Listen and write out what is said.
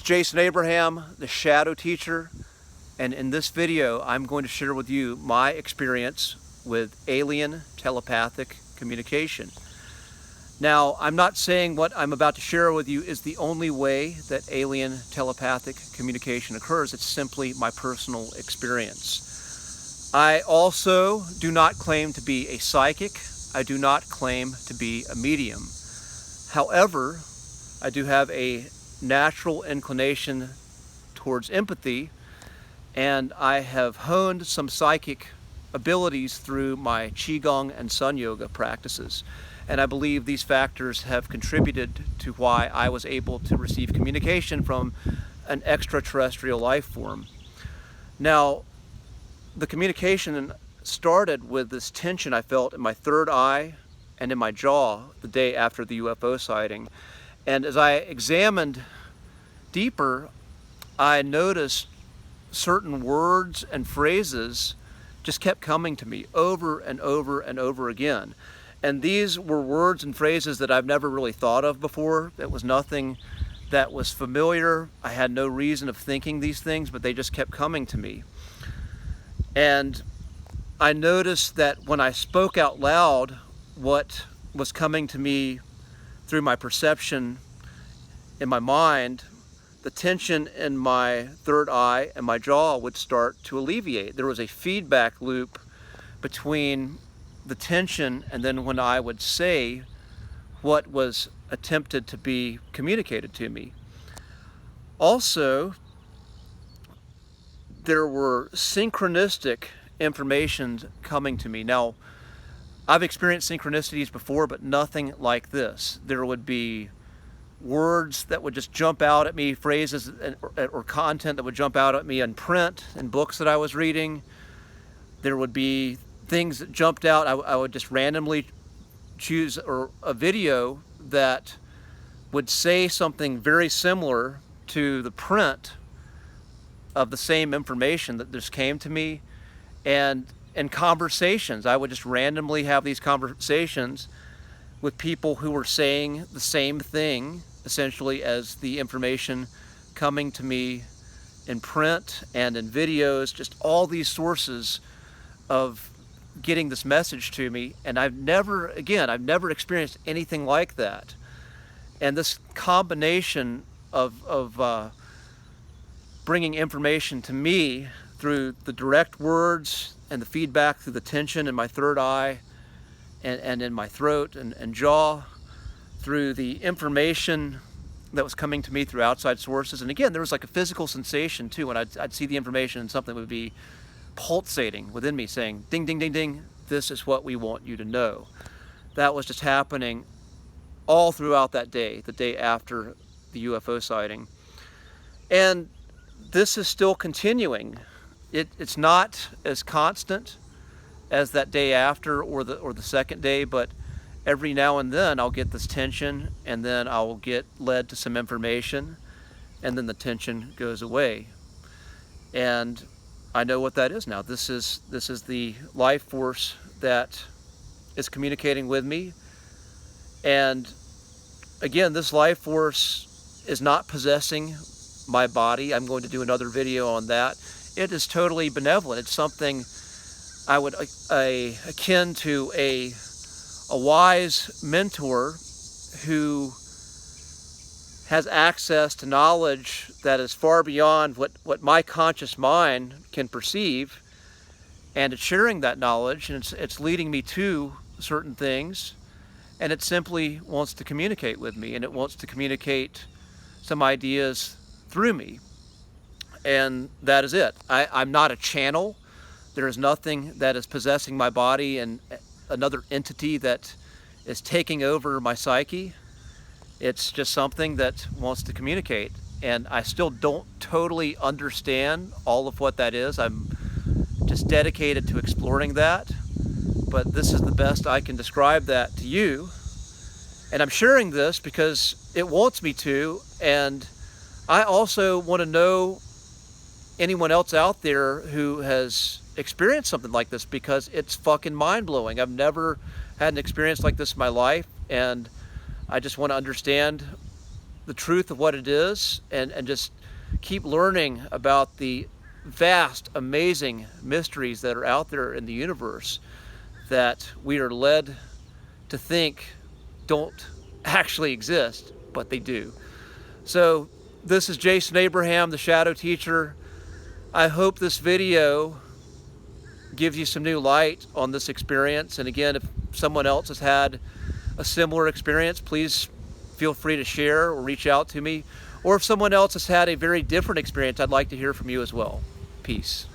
Jason Abraham, the Shadow Teacher, and in this video I'm going to share with you my experience with alien telepathic communication. Now, I'm not saying what I'm about to share with you is the only way that alien telepathic communication occurs. It's simply my personal experience. I also do not claim to be a psychic. I do not claim to be a medium. However, I do have a natural inclination towards empathy, and I have honed some psychic abilities through my Qigong and Sun Yoga practices. And I believe these factors have contributed to why I was able to receive communication from an extraterrestrial life form. Now, the communication started with this tension I felt in my third eye and in my jaw the day after the UFO sighting. And as I examined deeper, I noticed certain words and phrases just kept coming to me over and over and over again. And these were words and phrases that I've never really thought of before. It was nothing that was familiar. I had no reason of thinking these things, but they just kept coming to me. And I noticed that when I spoke out loud, what was coming to me through my perception in my mind, the tension in my third eye and my jaw would start to alleviate. There was a feedback loop between the tension and then when I would say what was attempted to be communicated to me. Also, there were synchronistic information coming to me. Now, I've experienced synchronicities before, but nothing like this. There would be words that would just jump out at me, phrases or content that would jump out at me in print, in books that I was reading. There would be things that jumped out. I would just randomly choose a video that would say something very similar to the print of the same information that just came to me. And in conversations, I would just randomly have these conversations with people who were saying the same thing, essentially, as the information coming to me in print and in videos, just all these sources of getting this message to me. And I've never experienced anything like that. And this combination of bringing information to me through the direct words and the feedback through the tension in my third eye and in my throat and jaw, through the information that was coming to me through outside sources. And again, there was like a physical sensation too when I'd see the information and something would be pulsating within me saying, ding, ding, ding, ding, this is what we want you to know. That was just happening all throughout that day, the day after the UFO sighting. And this is still continuing. It's not as constant as that day after or the second day, but every now and then I'll get this tension, and then I'll get led to some information, and then the tension goes away. And I know what that is now. This is the life force that is communicating with me. And again, this life force is not possessing my body. I'm going to do another video on that. It is totally benevolent. It's something I would akin to a wise mentor who has access to knowledge that is far beyond what my conscious mind can perceive, and it's sharing that knowledge, and it's leading me to certain things, and it simply wants to communicate with me, and it wants to communicate some ideas through me. And that is it. I'm not a channel. There is nothing that is possessing my body and another entity that is taking over my psyche. It's just something that wants to communicate. And I still don't totally understand all of what that is. I'm just dedicated to exploring that. But this is the best I can describe that to you. And I'm sharing this because it wants me to. And I also want to know anyone else out there who has experienced something like this, because it's fucking mind-blowing. I've never had an experience like this in my life, and I just want to understand the truth of what it is, and just keep learning about the vast, amazing mysteries that are out there in the universe that we are led to think don't actually exist, but they do. So this is Jason Abraham, the Shadow Teacher. I hope this video gives you some new light on this experience. And again, if someone else has had a similar experience, please feel free to share or reach out to me. Or if someone else has had a very different experience, I'd like to hear from you as well. Peace.